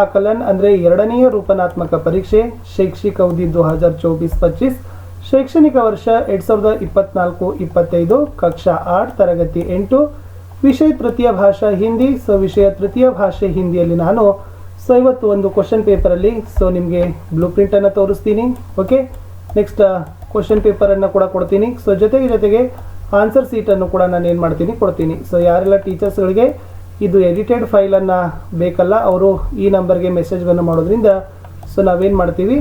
ಆಕಲನ್ ಅಂದರೆ ಎರಡನೆಯ ರೂಪನಾತ್ಮಕ ಪರೀಕ್ಷೆ ಶೈಕ್ಷಣಿಕ ಅವಧಿ 2024-25 ಶೈಕ್ಷಣಿಕ ವರ್ಷ 2024-25 ಕಕ್ಷಾ 8 ತರಗತಿ 8 ವಿಷಯ ತೃತೀಯ ಭಾಷಾ ಹಿಂದಿ. ಸೊ ವಿಷಯ ತೃತೀಯ ಭಾಷೆ ಹಿಂದಿಯಲ್ಲಿ ನಾನು ಇವತ್ತು ಒಂದು ಕ್ವಶನ್ ಪೇಪರಲ್ಲಿ ನಿಮಗೆ ಬ್ಲೂ ಪ್ರಿಂಟನ್ನು ತೋರಿಸ್ತೀನಿ. ಓಕೆ, ನೆಕ್ಸ್ಟ್ ಕ್ವಶನ್ ಪೇಪರನ್ನು ಕೂಡ ಕೊಡ್ತೀನಿ. ಸೊ ಜೊತೆಗೆ ಆನ್ಸರ್ ಸೀಟನ್ನು ಕೂಡ ನಾನು ಏನು ಮಾಡ್ತೀನಿ ಕೊಡ್ತೀನಿ. ಸೊ ಯಾರೆಲ್ಲ ಟೀಚರ್ಸ್ಗಳಿಗೆ ಇದು ಎಡಿಟೆಡ್ ಫೈಲನ್ನು ಬೇಕಲ್ಲ ಅವರು ಈ ನಂಬರ್ಗೆ ಮೆಸೇಜ್ಗಳನ್ನು ಮಾಡೋದ್ರಿಂದ ನಾವೇನು ಮಾಡ್ತೀವಿ,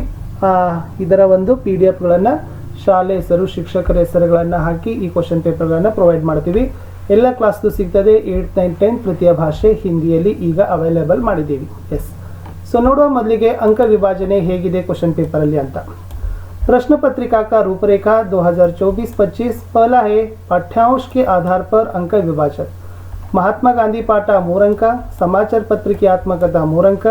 ಇದರ ಒಂದು PDF-ಗಳನ್ನು ಶಾಲೆ ಹೆಸರು ಶಿಕ್ಷಕರ ಹೆಸರುಗಳನ್ನು ಹಾಕಿ ಈ ಕ್ವಶನ್ ಪೇಪರ್ಗಳನ್ನು ಪ್ರೊವೈಡ್ ಮಾಡ್ತೀವಿ. ಎಲ್ಲ ಕ್ಲಾಸ್ದು ಸಿಗ್ತದೆ. 8th, 9th, 10th ತೃತೀಯ ಭಾಷೆ ಹಿಂದಿಯಲ್ಲಿ ಈಗ ಅವೈಲೇಬಲ್ ಮಾಡಿದ್ದೀವಿ. ಎಸ್, ನೋಡುವ ಮೊದಲಿಗೆ ಅಂಕ ವಿಭಾಜನೆ ಹೇಗಿದೆ ಕ್ವಶನ್ ಪೇಪರಲ್ಲಿ ಅಂತ. प्रश्न पत्रिका का रूपरेखा 2024-25 पहला है पाठ्यांश के आधार पर अंक विभाजन. महात्मा गांधी पाठ 3 अंक, समाचार पत्र की आत्मकथा 3 अंक,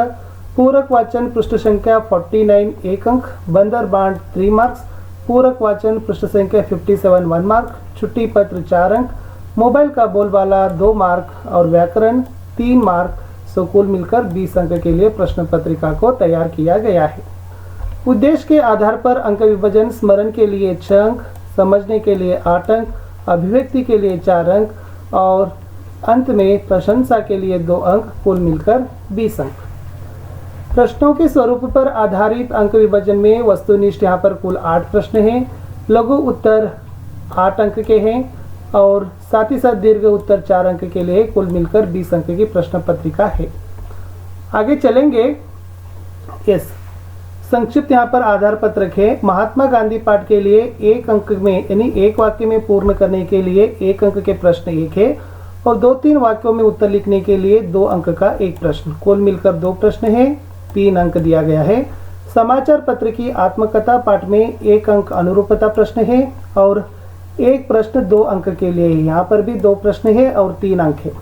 पूरक वाचन पृष्ठ संख्या 49 1 अंक, बंदर बांड 3 मार्क्स, पूरक वाचन पृष्ठ संख्या 57 1 मार्क, छुट्टी पत्र 4 अंक, मोबाइल का बोलबाला 2 मार्क और व्याकरण 3 मार्क. कुल मिलकर 20 अंक के लिए प्रश्न पत्रिका को तैयार किया गया है. उद्देश्य के आधार पर अंक विभाजन स्मरण के लिए 6 अंक, समझने के लिए 8 अंक, अभिव्यक्ति के लिए 4 अंक और अंत में प्रशंसा के लिए 2 अंक, कुल मिलकर 20 अंक. प्रश्नों के स्वरूप पर आधारित अंक विभाजन में वस्तुनिष्ठ यहाँ पर कुल 8 प्रश्न हैं, लघु उत्तर 8 अंक के हैं और साथ ही साथ दीर्घ उत्तर 4 अंक के लिए कुल मिलकर 20 अंक की प्रश्न पत्रिका है. आगे चलेंगे. यस, संक्षिप्त यहाँ पर आधार पत्रक है. महात्मा गांधी पाठ के लिए 1 अंक में यानी एक वाक्य में पूर्ण करने के लिए 1 अंक के प्रश्न 1 है और 2-3 वाक्यों में उत्तर लिखने के लिए 2 अंक का 1 प्रश्न. कुल मिलकर 2 प्रश्न है, 3 अंक दिया गया है. समाचार पत्र की आत्मकथा पाठ में 1 अंक अनुरूपता प्रश्न है और 1 प्रश्न 2 अंक के लिए है. यहाँ पर भी 2 प्रश्न है और 3 अंक है.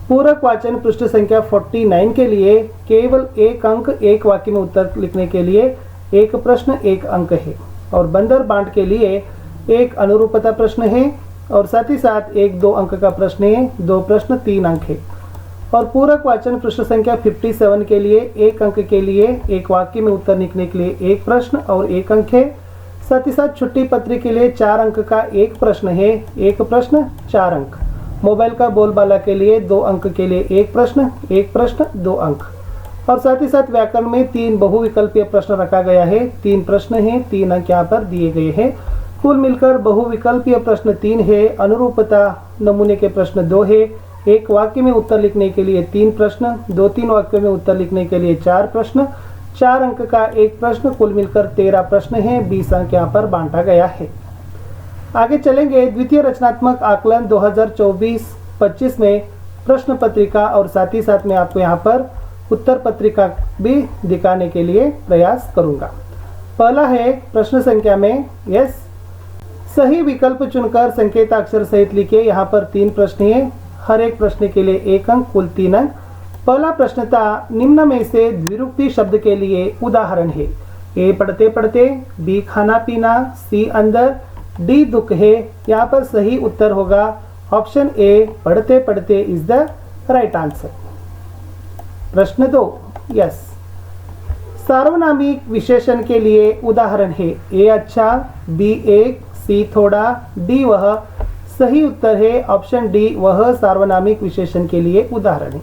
पूरक वाचन पृष्ठ संख्या 49 के लिए केवल 1 अंक, 1 वाक्य में उत्तर लिखने के लिए 1 प्रश्न 1 अंक है और बंदर बांट के लिए 1 अनुरूपता प्रश्न है और साथ ही साथ 1-2 अंक का प्रश्न है, 2 प्रश्न 3 अंक है. और पूरक वाचन पृष्ठ संख्या 57 के लिए 1 अंक के लिए 1 वाक्य में उत्तर लिखने के लिए 1 प्रश्न और 1 अंक है. साथ ही साथ छुट्टी पत्र के लिए 4 अंक का 1 प्रश्न है, 1 प्रश्न 4 अंक. मोबाइल का बोलबाला के लिए 2 अंक के लिए 1 प्रश्न 2 अंक और साथ ही साथ व्याकरण में 3 बहुविकल्पीय प्रश्न रखा गया है. 3 प्रश्न हैं, 3 अंक यहाँ पर दिए गए हैं. कुल मिलकर बहुविकल्पीय प्रश्न 3 है, अनुरूपता नमूने के प्रश्न 2 है, 1 वाक्य में उत्तर लिखने के लिए 3 प्रश्न, 2-3 वाक्यों में उत्तर लिखने के लिए 4 प्रश्न, 4 अंक का 1 प्रश्न. कुल मिलकर 13 प्रश्न है, 20 अंक यहाँ पर बांटा गया है. आगे चलेंगे. द्वितीय रचनात्मक आकलन 2024-25 में प्रश्न पत्रिका और साथ ही साथ मैं आपको यहाँ पर उत्तर पत्रिका भी दिखाने के लिए प्रयास करूंगा. पहला है प्रश्न संख्या में यस, सही विकल्प चुनकर संकेताक्षर सहित लिखिए. यहाँ पर 3 प्रश्न हैं, हर एक प्रश्न के लिए 1 अंक, कुल 3 अंक. पहला प्रश्न था, निम्न में से द्विरूपी शब्द के लिए उदाहरण है. ए पढ़ते पढ़ते, बी खाना पीना, सी अंदर, डी दुख है. यहाँ पर सही उत्तर होगा ऑप्शन ए, पढ़ते पढ़ते इज द राइट आंसर. प्रश्न 2, यस, सार्वनामिक विशेषण के लिए उदाहरण है. ए अच्छा, बी एक, सी थोड़ा, डी वह. सही उत्तर है ऑप्शन डी, वह सार्वनामिक विशेषण के लिए उदाहरण है.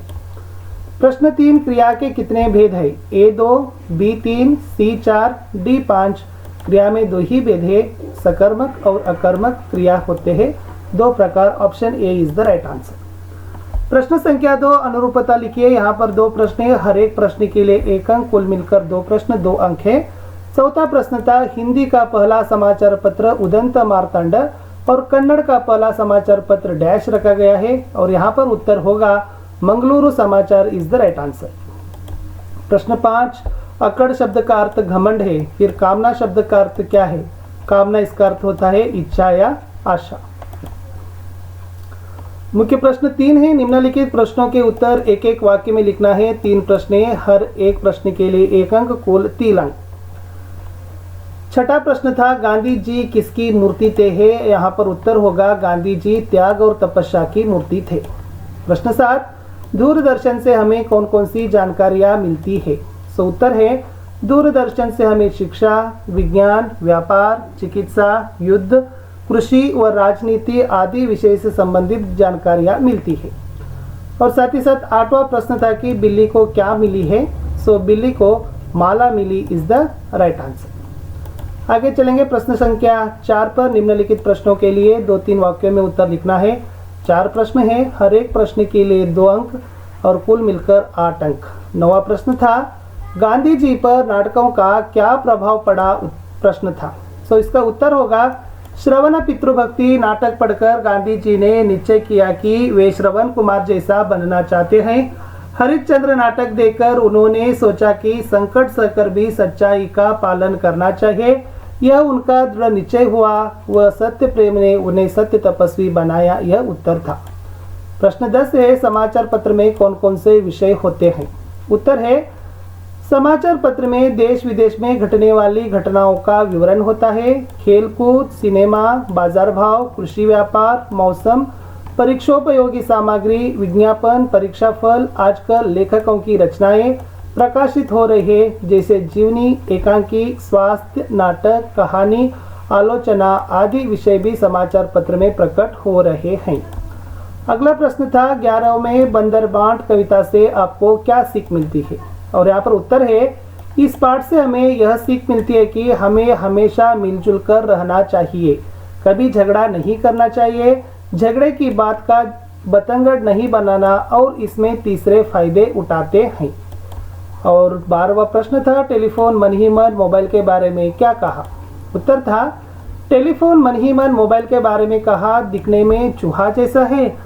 प्रश्न 3, क्रिया के कितने भेद है. ए 2, बी 3, सी 4, डी 5. क्रिया में 2 ही भेद है, सकर्मक और अकर्मक क्रिया होते हैं 2 प्रकार. Option A is the right answer. प्रश्न संख्या 2, अनुरूपता लिखिए. यहाँ पर 2 प्रश्न है, हर एक प्रश्न के लिए 1 अंक, कुल मिलकर 2 प्रश्न 2 अंक है. चौथा प्रश्न था, हिंदी का पहला समाचार पत्र उदंत मार्तंड और कन्नड़ का पहला समाचार पत्र डैश रखा गया है और यहाँ पर उत्तर होगा मंगलुरु समाचार इज द राइट आंसर. प्रश्न 5, अकड़ शब्द का अर्थ घमंड है. फिर कामना शब्द का अर्थ क्या है. कामना इसका अर्थ होता है इच्छा या आशा. मुख्य प्रश्न 3 है, निम्नलिखित प्रश्नों के उत्तर 1-1 वाक्य में लिखना है. 3 प्रश्न है, हर एक प्रश्न के लिए 1 अंक, कुल 3 अंक. छठा प्रश्न था, गांधी जी किसकी मूर्ति थे है. यहाँ पर उत्तर होगा गांधी जी त्याग और तपस्या की मूर्ति थे. प्रश्न 7, दूरदर्शन से हमें कौन कौन सी जानकारियाँ मिलती है? सो उत्तर है दूरदर्शन से हमें शिक्षा, विज्ञान, व्यापार, चिकित्सा, युद्ध, कृषि व राजनीति आदि विषय से संबंधित जानकारियाँ मिलती है। और साथ ही साथ 8वां प्रश्न था कि बिल्ली को क्या मिली है? सो बिल्ली को माला मिली इज द राइट आंसर। आगे चलेंगे प्रश्न संख्या 4 पर। निम्नलिखित प्रश्नों के लिए 2-3 वाक्यों में उत्तर लिखना है। 4 प्रश्न है, हर एक प्रश्न के लिए 2 अंक और कुल मिलकर 8 अंक। 9वां प्रश्न था गांधी जी पर नाटकों का क्या प्रभाव पड़ा? प्रश्न था। सो इसका उत्तर होगा श्रवण पितृभक्ति नाटक पढ़कर गांधी जी ने निश्चय किया कि वे श्रवण कुमार जैसा बनना चाहते हैं। हरिश्चंद्र नाटक देखकर उन्होंने सोचा कि संकट सहकर भी सच्चाई का पालन करना चाहिए। यह उनका दृढ़ निश्चय हुआ। वह सत्य प्रेम ने उन्हें सत्य तपस्वी बनाया। यह उत्तर था। प्रश्न 10 है समाचार पत्र में कौन कौन से विषय होते हैं? उत्तर है समाचार पत्र में देश विदेश में घटने वाली घटनाओं का विवरण होता है। खेलकूद, सिनेमा, बाजार भाव, कृषि व्यापार, मौसम, परीक्षोपयोगी सामग्री, विज्ञापन, परीक्षा फल, आजकल लेखकों की रचनाएं प्रकाशित हो रही है जैसे जीवनी, एकांकी, स्वास्थ्य, नाटक, कहानी, आलोचना आदि विषय भी समाचार पत्र में प्रकट हो रहे हैं। अगला प्रश्न था 11वें बंदर बांट कविता से आपको क्या सीख मिलती है? और यहाँ पर उत्तर है इस पाठ से हमें यह सीख मिलती है कि हमें हमेशा मिलजुल कर रहना चाहिए, कभी झगड़ा नहीं करना चाहिए, झगड़े की बात का बतंगड़ नहीं बनाना और इसमें तीसरे फायदे उठाते हैं। और 12वां प्रश्न था टेलीफोन मन ही मन मोबाइल के बारे में क्या कहा? उत्तर था टेलीफोन मन ही मन मोबाइल के बारे में कहा दिखने में चूहा जैसा है,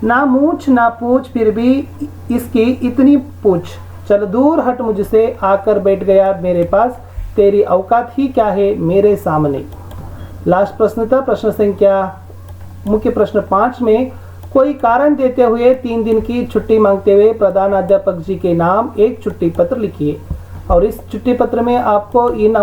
ना मूछ ना पूछ फिर भी इसकी इतनी पूछ, चल दूर हट मुझसे आकर बैठ गया मेरे पास, तेरी औकात ही क्या है मेरे सामने। लास्ट प्रश्न था प्रश्न संख्या मुख्य प्रश्न 5 में कोई कारण देते हुए 3 दिन की छुट्टी मांगते हुए प्रधानाध्यापक जी के नाम एक चिट्ठी पत्र लिखिए। और इस चिट्ठी पत्र में आपको इन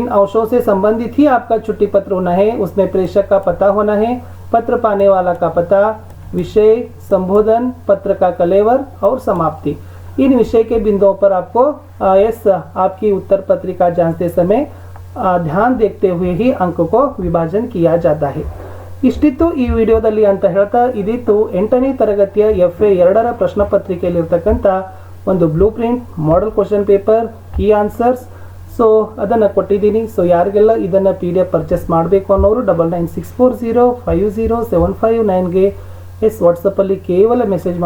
अंशों से संबंधित ही आपका चिट्ठी पत्र होना है। उसमें प्रेषक का पता होना है, पत्र पाने वाला का पता, विषय, संबोधन, पत्र का कलेवर और समाप्ति। इन विषय के बिंदुओं पर आपको आपकी उत्तर पत्रिका जांचते समय ध्यान देखते हुए ही अंक को विभाजन किया जाता है। ಇಷ್ಟಿತ್ತು ಈ ವಿಡಿಯೋದಲ್ಲಿ ಅಂತ ಹೇಳ್ತಾ ಇದಿತ್ತು 8ನೇ ತರಗತಿಯ FA 2ರ ಪ್ರಶ್ನ ಪತ್ರಿಕೆಯಲ್ಲಿರ್ತಕ್ಕಂಥ ಒಂದು blue print model question paper key answers. So ಅದನ್ನು ಕೊಟ್ಟಿದ್ದೀನಿ. ಸೊ ಯಾರಿಗೆಲ್ಲ ಇದನ್ನು PDF ಪರ್ಚೇಸ್ ಮಾಡಬೇಕು ಅನ್ನೋರು 9964050759ಗೆ ವಾಟ್ಸಪ್ಪಲ್ಲಿ ಕೇವಲ ಮೆಸೇಜ್ ಮಾಡಿ.